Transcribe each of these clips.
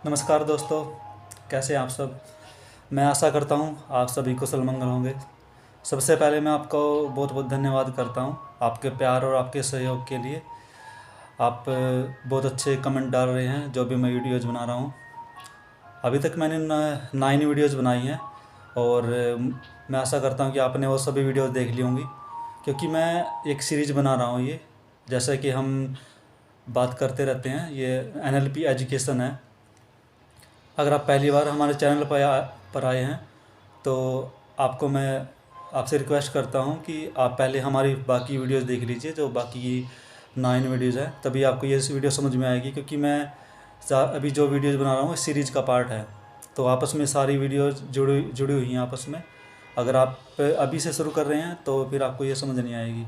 नमस्कार दोस्तों, कैसे हैं आप सब। मैं आशा करता हूँ आप सभी कुशल मंगल होंगे। सबसे पहले मैं आपको बहुत बहुत धन्यवाद करता हूँ आपके प्यार और आपके सहयोग के लिए। आप बहुत अच्छे कमेंट डाल रहे हैं जो भी मैं वीडियोज़ बना रहा हूँ। अभी तक मैंने 9 वीडियोज़ बनाई हैं और मैं आशा करता हूँ कि आपने वो सभी वीडियोज़ देख ली होंगी, क्योंकि मैं एक सीरीज़ बना रहा हूँ। ये जैसा कि हम बात करते रहते हैं, ये NLP एजुकेशन है। अगर आप पहली बार हमारे चैनल पर आए हैं तो आपको मैं आपसे रिक्वेस्ट करता हूं कि आप पहले हमारी बाकी वीडियोस देख लीजिए, जो बाकी की 9 वीडियोस हैं, तभी आपको ये वीडियो समझ में आएगी। क्योंकि मैं अभी जो वीडियोस बना रहा हूँ सीरीज़ का पार्ट है, तो आपस में सारी वीडियोस जुड़ी हुई हैं आपस में। अगर आप अभी से शुरू कर रहे हैं तो फिर आपको ये समझ नहीं आएगी।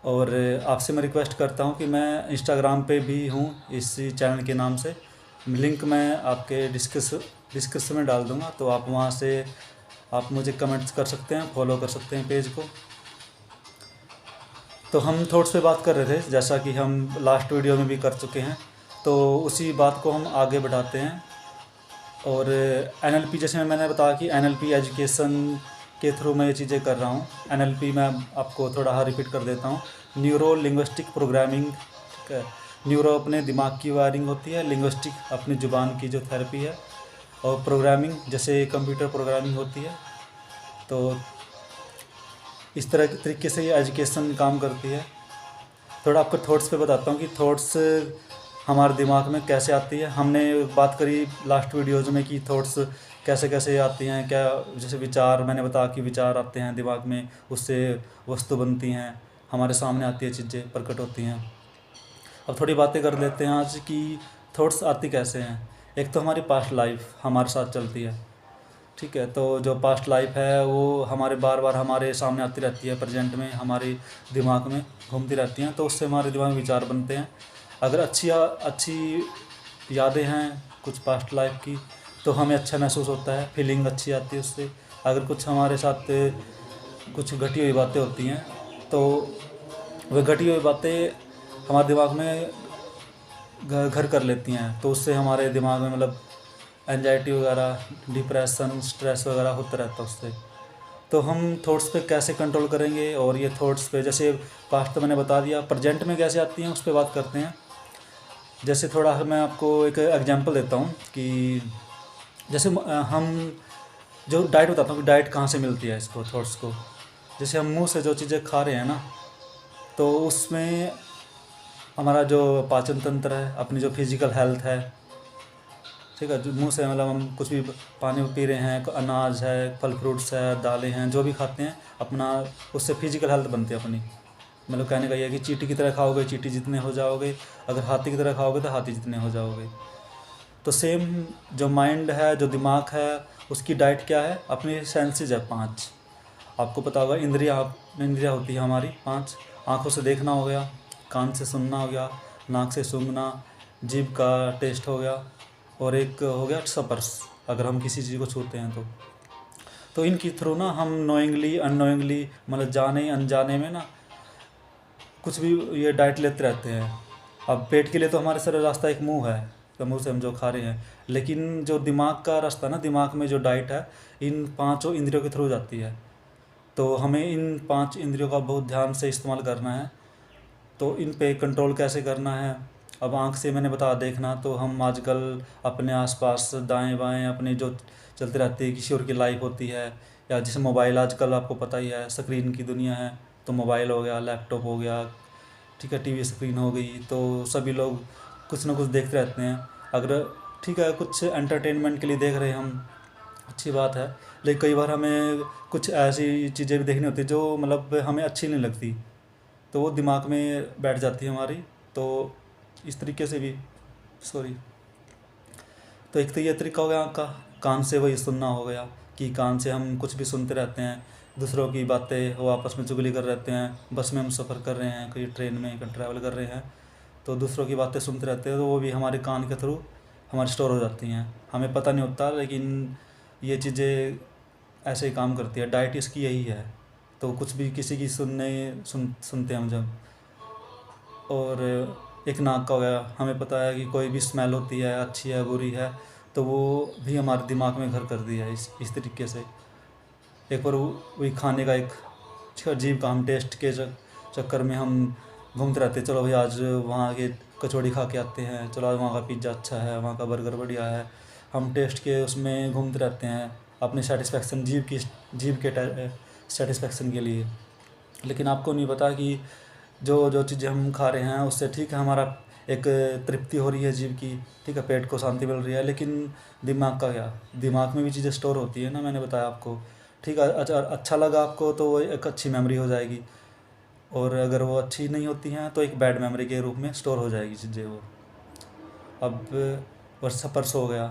और आपसे मैं रिक्वेस्ट करता हूँ कि मैं इंस्टाग्राम पे भी हूँ इसी चैनल के नाम से। लिंक मैं आपके डिस्क्रिप्शन में डाल दूँगा, तो आप वहाँ से आप मुझे कमेंट्स कर सकते हैं, फॉलो कर सकते हैं पेज को। तो हम थॉट्स पे बात कर रहे थे, जैसा कि हम लास्ट वीडियो में भी कर चुके हैं, तो उसी बात को हम आगे बढ़ाते हैं। और NLP, जैसे मैंने बताया कि NLP एजुकेशन के थ्रू मैं ये चीज़ें कर रहा हूँ। NLP मैं आपको थोड़ा रिपीट कर देता हूँ। न्यूरो लिंग्विस्टिक प्रोग्रामिंग, ठीक है। न्यूरो अपने दिमाग की वायरिंग होती है, लिंग्विस्टिक अपनी ज़ुबान की जो थेरेपी है, और प्रोग्रामिंग जैसे कंप्यूटर प्रोग्रामिंग होती है। तो इस तरह के तरीके से ये एजुकेशन काम करती है। थोड़ा आपको थॉट्स पे बताता हूँ कि थॉट्स हमारे दिमाग में कैसे आती है। हमने बात करी लास्ट वीडियोज़ में कि थॉट्स कैसे कैसे आती हैं, क्या जैसे विचार, मैंने बताया कि विचार आते हैं दिमाग में, उससे वस्तु बनती हैं, हमारे सामने आती है, चीज़ें प्रकट होती हैं। अब थोड़ी बातें कर लेते हैं आज कि थॉट्स आती कैसे हैं। एक तो हमारी पास्ट लाइफ हमारे साथ चलती है, ठीक है। तो जो पास्ट लाइफ है वो हमारे बार बार हमारे सामने आती रहती है, प्रेजेंट में हमारे दिमाग में घूमती रहती हैं, तो उससे हमारे दिमाग में विचार बनते हैं। अगर अच्छी यादें हैं कुछ पास्ट लाइफ की, तो हमें अच्छा महसूस होता है, फीलिंग अच्छी आती है उससे। अगर कुछ हमारे साथ कुछ घटी हुई बातें होती हैं, तो वह घटी हुई बातें हमारे दिमाग में घर कर लेती हैं, तो उससे हमारे दिमाग में मतलब एंजाइटी वगैरह, डिप्रेशन, स्ट्रेस वगैरह होता रहता है उससे। तो हम थॉट्स पे कैसे कंट्रोल करेंगे, और ये थॉट्स पे जैसे पास्ट तो मैंने बता दिया, प्रेजेंट में कैसे आती हैं उस पर बात करते हैं। जैसे थोड़ा मैं आपको एक एग्जांपल देता हूँ कि जैसे हम जो डाइट बताता हूँ कि डाइट कहाँ से मिलती है इसको, थॉट्स को। जैसे हम मुंह से जो चीज़ें खा रहे हैं ना, तो उसमें हमारा जो पाचन तंत्र है, अपनी जो फिजिकल हेल्थ है, ठीक है, जो मुँह से मतलब हम कुछ भी पानी पी रहे हैं, अनाज है, फल फ्रूट्स है, दालें हैं, जो भी खाते हैं अपना, उससे फिजिकल हेल्थ बनती है अपनी। मतलब कहने का ये है कि चींटी की तरह खाओगे चींटी जितने हो जाओगे, अगर हाथी की तरह खाओगे तो हाथी जितने हो जाओगे। तो सेम जो माइंड है, जो दिमाग है, उसकी डाइट क्या है, अपनी सेंसेस है 5। आपको पता होगा इंद्रियाँ होती है हमारी 5। आँखों से देखना हो गया, कान से सुनना हो गया, नाक से सूंघना, जीभ का टेस्ट हो गया, और एक हो गया स्पर्श, अगर हम किसी चीज़ को छूते हैं तो इनके थ्रू ना हम नोइंगली अननोइंगली, मतलब जाने अनजाने में ना कुछ भी ये डाइट लेते रहते हैं। अब पेट के लिए तो हमारे सारा रास्ता एक मुंह है, तो मुंह से हम जो खा रहे हैं, लेकिन जो दिमाग का रास्ता ना, दिमाग में जो डाइट है, इन 5 इंद्रियों के थ्रू जाती है। तो हमें इन 5 इंद्रियों का बहुत ध्यान से इस्तेमाल करना है। तो इन पे कंट्रोल कैसे करना है। अब आँख से मैंने बताया देखना, तो हम आजकल अपने आसपास दाएं बाएं अपने जो चलते रहते हैं, किसी और की लाइफ होती है, या जैसे मोबाइल, आजकल आपको पता ही है स्क्रीन की दुनिया है, तो मोबाइल हो गया, लैपटॉप हो गया, ठीक है, टीवी स्क्रीन हो गई, तो सभी लोग कुछ ना कुछ देखते रहते हैं। अगर ठीक है कुछ एंटरटेनमेंट के लिए देख रहे हैं हम, अच्छी बात है, लेकिन कई बार हमें कुछ ऐसी चीज़ें भी देखनी होती है जो मतलब हमें अच्छी नहीं लगती, तो वो दिमाग में बैठ जाती है हमारी। तो इस तरीके से भी, सॉरी, तो एक तो ये तरीका हो गया का कान से वही सुनना हो गया, कि कान से हम कुछ भी सुनते रहते हैं, दूसरों की बातें, वो आपस में चुगली कर रहते हैं, बस में हम सफ़र कर रहे हैं, कहीं ट्रेन में कहीं ट्रैवल कर रहे हैं, तो दूसरों की बातें सुनते रहते हैं, तो वो भी हमारे कान के थ्रू हमारी स्टोर हो जाती हैं, हमें पता नहीं होता, लेकिन ये चीज़ें ऐसे ही काम करती है। डाइट इसकी यही है। तो कुछ भी किसी की सुनते हैं हम जब। और एक नाक का हो गया, हमें पता है कि कोई भी स्मेल होती है, अच्छी है बुरी है, तो वो भी हमारे दिमाग में घर कर दिया है इस तरीके से। एक बार वही खाने का एक अजीब का हम टेस्ट के चक्कर में हम घूमते रहते, चलो भाई आज वहाँ के कचौड़ी खा के आते हैं, चलो आज वहाँ का पिज़्ज़ा अच्छा है, वहाँ का बर्गर बढ़िया है। हम टेस्ट के उसमें घूमते रहते हैं अपनी सेटिस्फेक्शन, जीभ के सेटिस्फेक्शन के लिए। लेकिन आपको नहीं पता कि जो जो चीज़ें हम खा रहे हैं उससे ठीक है हमारा एक तृप्ति हो रही है जीभ की, ठीक है, पेट को शांति मिल रही है, लेकिन दिमाग का क्या? दिमाग में भी चीज़ें स्टोर होती है ना, मैंने बताया आपको, ठीक है। अच्छा लगा आपको तो वो एक अच्छी मेमोरी हो जाएगी, और अगर वो अच्छी नहीं होती हैं तो एक बैड मेमोरी के रूप में स्टोर हो जाएगी चीज़ें वो। अब सपर्स हो गया,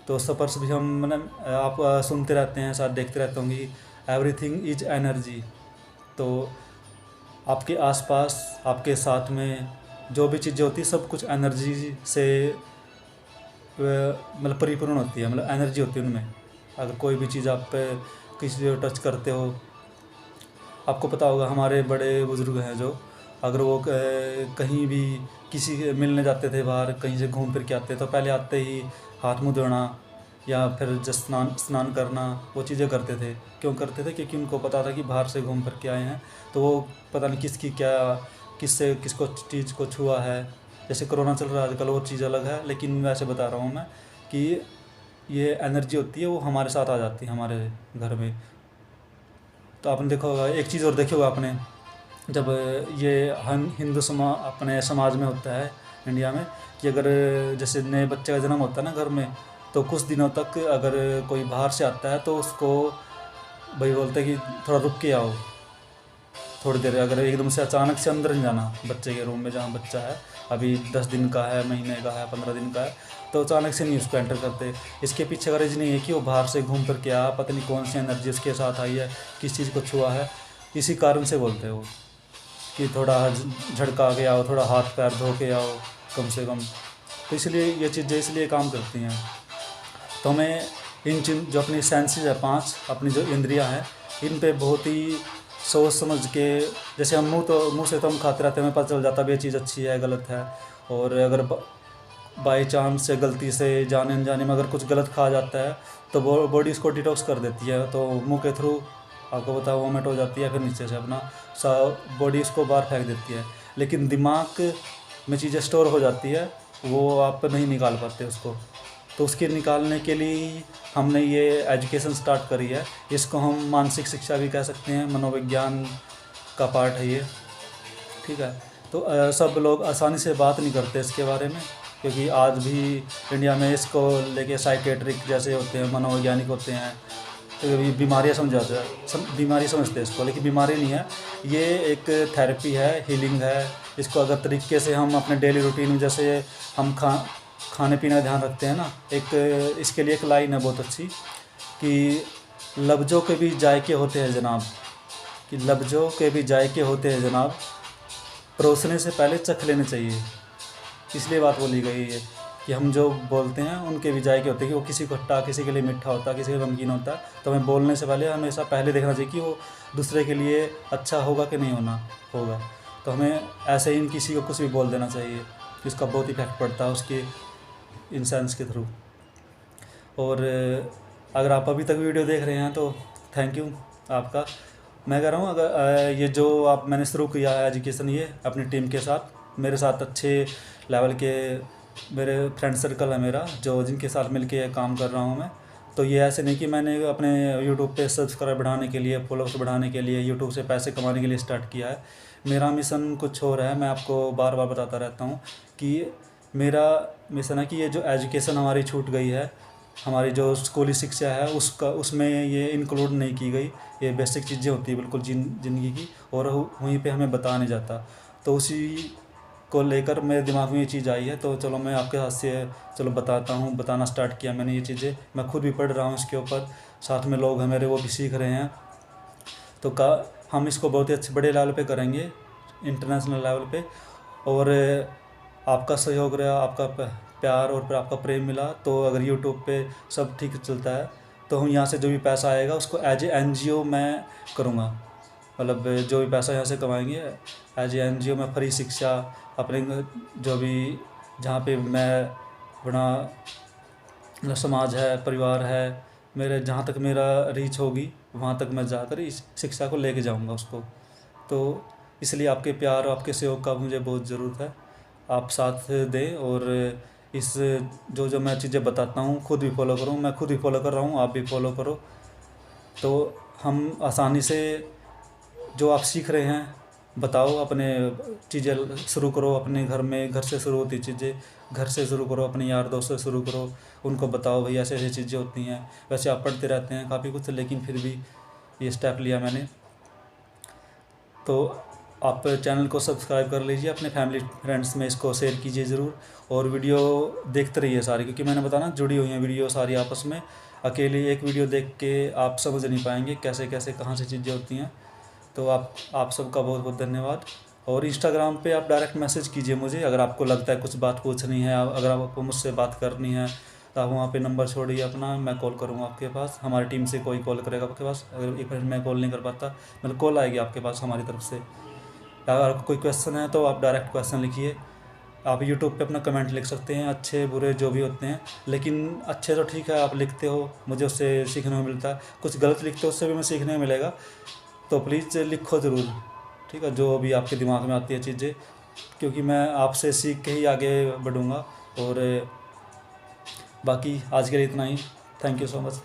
तो सपर्स भी हम मतलब आप सुनते रहते हैं, साथ देखते रहते होंगे, एवरीथिंग इज एनर्जी। तो आपके आसपास, आपके साथ में जो भी चीज़ें होती है सब कुछ एनर्जी से मतलब परिपूर्ण होती है, मतलब एनर्जी होती है उनमें। अगर कोई भी चीज़ आप किसी को टच करते हो, आपको पता होगा हमारे बड़े बुज़ुर्ग हैं जो, अगर वो कहीं भी किसी के मिलने जाते थे, बाहर कहीं से घूम फिर के आते, तो पहले आते ही हाथ मुँह धोना या फिर जस्ट स्नान करना, वो चीज़ें करते थे। क्यों करते थे? क्योंकि उनको पता था कि बाहर से घूम फिर के आए हैं, तो वो पता नहीं किससे किसको चीज़ को छुआ है। जैसे कोरोना चल रहा है आजकल, वो चीज़ अलग है, लेकिन वैसे बता रहा हूँ मैं कि ये एनर्जी होती है, वो हमारे साथ आ जाती है हमारे घर में। तो आपने देखा होगा, एक चीज़ और देखी होगा आपने, जब ये हम हिंदू अपने समाज में होता है इंडिया में, कि अगर जैसे नए बच्चे का जन्म होता है ना घर में, तो कुछ दिनों तक अगर कोई बाहर से आता है तो उसको भाई बोलते हैं कि थोड़ा रुक के आओ थोड़ी देर। अगर एकदम से अचानक से अंदर नहीं जाना बच्चे के रूम में, जहाँ बच्चा है अभी 10 दिन का है, महीने का है, 15 दिन का है, तो अचानक से नहीं उसको एंटर करते। इसके पीछे का रीज़न नहीं है कि वो बाहर से घूम कर के आया, पता नहीं कौन सी एनर्जी उसके साथ आई है, किस चीज़ को छुआ है, इसी कारण से बोलते हो कि थोड़ा झड़का के आओ, थोड़ा हाथ पैर धो के आओ कम से कम। तो इसलिए ये चीज़ें इसलिए काम करती हैं। तो हमें इन जो अपनी सेंसेस है 5, अपनी जो इंद्रियां हैं, इन पे बहुत ही सोच समझ के, जैसे हम मुंह से तो हम खाते रहते हैं, हमें पता चल जाता है ये चीज़ अच्छी है गलत है। और अगर बाई चांस से गलती से जाने अनजाने में अगर कुछ गलत खा जाता है तो बॉडी इसको डिटॉक्स कर देती है, तो मुंह के थ्रू आपको पता है वोमिट हो जाती है, फिर नीचे से अपना बॉडी इसको बाहर फेंक देती है। लेकिन दिमाग में चीज़ें स्टोर हो जाती है, वो आप नहीं निकाल पाते उसको। तो उसके निकालने के लिए हमने ये एजुकेशन स्टार्ट करी है। इसको हम मानसिक शिक्षा भी कह सकते हैं, मनोविज्ञान का पार्ट है ये, ठीक है। तो सब लोग आसानी से बात नहीं करते इसके बारे में, क्योंकि आज भी इंडिया में इसको लेके साइकेट्रिक जैसे होते हैं, मनोवैज्ञानिक होते हैं, तो बीमारियाँ समझाते हैं, बीमारी समझते हैं इसको, लेकिन बीमारी नहीं है, ये एक थेरेपी है, हीलिंग है। इसको अगर तरीके से हम अपने डेली रूटीन में, जैसे हम खाने पीने का ध्यान रखते हैं ना, एक इसके लिए एक लाइन है बहुत अच्छी कि लफ्ज़ों के भी जायके होते हैं जनाब, कि लफ्ज़ों के भी जायके होते हैं जनाब, परोसने से पहले चख लेने चाहिए। इसलिए बात बोली गई है कि हम जो बोलते हैं उनके भी जायके होते हैं, कि वो किसी को खट्टा, किसी के लिए मीठा होता है, किसी के लिए नमकीन होता है। तो हमें बोलने से पहले हमेशा पहले देखना चाहिए कि वो दूसरे के लिए अच्छा होगा कि नहीं होगा। तो हमें ऐसे ही किसी को कुछ भी बोल देना चाहिए, कि उसका बहुत इफेक्ट पड़ता है उसके इंसान्स के थ्रू। और अगर आप अभी तक वीडियो देख रहे हैं तो थैंक यू आपका। मैं कह रहा हूँ, अगर ये जो मैंने शुरू किया है एजुकेशन, ये अपनी टीम के साथ, मेरे साथ अच्छे लेवल के मेरे फ्रेंड सर्कल है मेरा, जो जिनके साथ मिलके काम कर रहा हूँ मैं। तो ये ऐसे नहीं कि मैंने अपने यूट्यूब पे सब्सक्राइब बढ़ाने के लिए, फॉलोअर्स बढ़ाने के लिए, यूट्यूब से पैसे कमाने के लिए स्टार्ट किया है। मेरा मिशन कुछ और है, मैं आपको बार बार बताता रहता हूँ कि मेरा मिशन है कि ये जो एजुकेशन हमारी छूट गई है, हमारी जो स्कूली शिक्षा है, उसमें ये इंक्लूड नहीं की गई। ये बेसिक चीज़ें होती है बिल्कुल ज़िंदगी की, और वहीं पे हमें बताया नहीं जाता। तो उसी को लेकर मेरे दिमाग में ये चीज़ आई है, तो चलो मैं आपके हाथ से चलो बताना स्टार्ट किया मैंने ये चीज़ें। मैं खुद भी पढ़ रहा हूँ इसके ऊपर, साथ में लोग हैं मेरे, वो भी सीख रहे हैं। तो हम इसको बहुत ही अच्छे बड़े लेवल पे करेंगे, इंटरनेशनल लेवल पे। और आपका सहयोग रहा, आपका प्यार और फिर आपका प्रेम मिला, तो अगर यूट्यूब पे सब ठीक चलता है तो हम यहाँ से जो भी पैसा आएगा उसको एज ए NGO मैं करूँगा, मतलब जो भी पैसा यहाँ से कमाएंगे एज ए NGO में फ्री शिक्षा अपने जो भी जहाँ पे मैं अपना मतलब समाज है, परिवार है, मेरे जहाँ तक मेरा रीच होगी वहाँ तक मैं जाकर इस शिक्षा को लेके जाऊँगा उसको। तो इसलिए आपके प्यार और आपके सहयोग का मुझे बहुत ज़रूरत है। आप साथ दें और इस जो मैं चीज़ें बताता हूँ खुद भी फॉलो करूँ। मैं खुद भी फॉलो कर रहा हूँ, आप भी फॉलो करो। तो हम आसानी से जो आप सीख रहे हैं बताओ, अपने चीज़ें शुरू करो अपने घर में। घर से शुरू होती चीज़ें, घर से शुरू करो, अपने यार दोस्त से शुरू करो, उनको बताओ भाई ऐसे ऐसी चीज़ें होती हैं। वैसे आप पढ़ते रहते हैं काफ़ी कुछ, लेकिन फिर भी ये स्टेप लिया मैंने। तो आप चैनल को सब्सक्राइब कर लीजिए, अपने फैमिली फ्रेंड्स में इसको शेयर कीजिए ज़रूर, और वीडियो देखते रहिए सारी, क्योंकि मैंने बताया ना जुड़ी हुई हैं वीडियो सारी आपस में। अकेली एक वीडियो देख के आप समझ नहीं पाएंगे कैसे कैसे कहाँ से चीज़ें होती हैं। तो आप सबका बहुत बहुत धन्यवाद। और इंस्टाग्राम पे आप डायरेक्ट मैसेज कीजिए मुझे, अगर आपको लगता है कुछ बात पूछनी है, अगर आपको मुझसे बात करनी है तो आप वहाँ पे नंबर छोड़िए अपना, मैं कॉल करूँगा आपके पास। हमारी टीम से कोई कॉल करेगा आपके पास। अगर एक मिनट मैं कॉल नहीं कर पाता, मतलब कॉल आएगी आपके पास हमारी तरफ से। अगर आपको कोई क्वेश्चन है तो आप डायरेक्ट क्वेश्चन लिखिए। आप यूट्यूब पे अपना कमेंट लिख सकते हैं, अच्छे बुरे जो भी होते हैं, लेकिन अच्छे तो ठीक है आप लिखते हो, मुझे उससे सीखने को मिलता है। कुछ गलत लिखते हो उससे भी हमें सीखने को मिलेगा, तो प्लीज़ लिखो ज़रूर, ठीक है, जो अभी आपके दिमाग में आती है चीज़ें, क्योंकि मैं आपसे सीख के ही आगे बढ़ूँगा। और बाकी आज के लिए इतना ही। Thank you so much.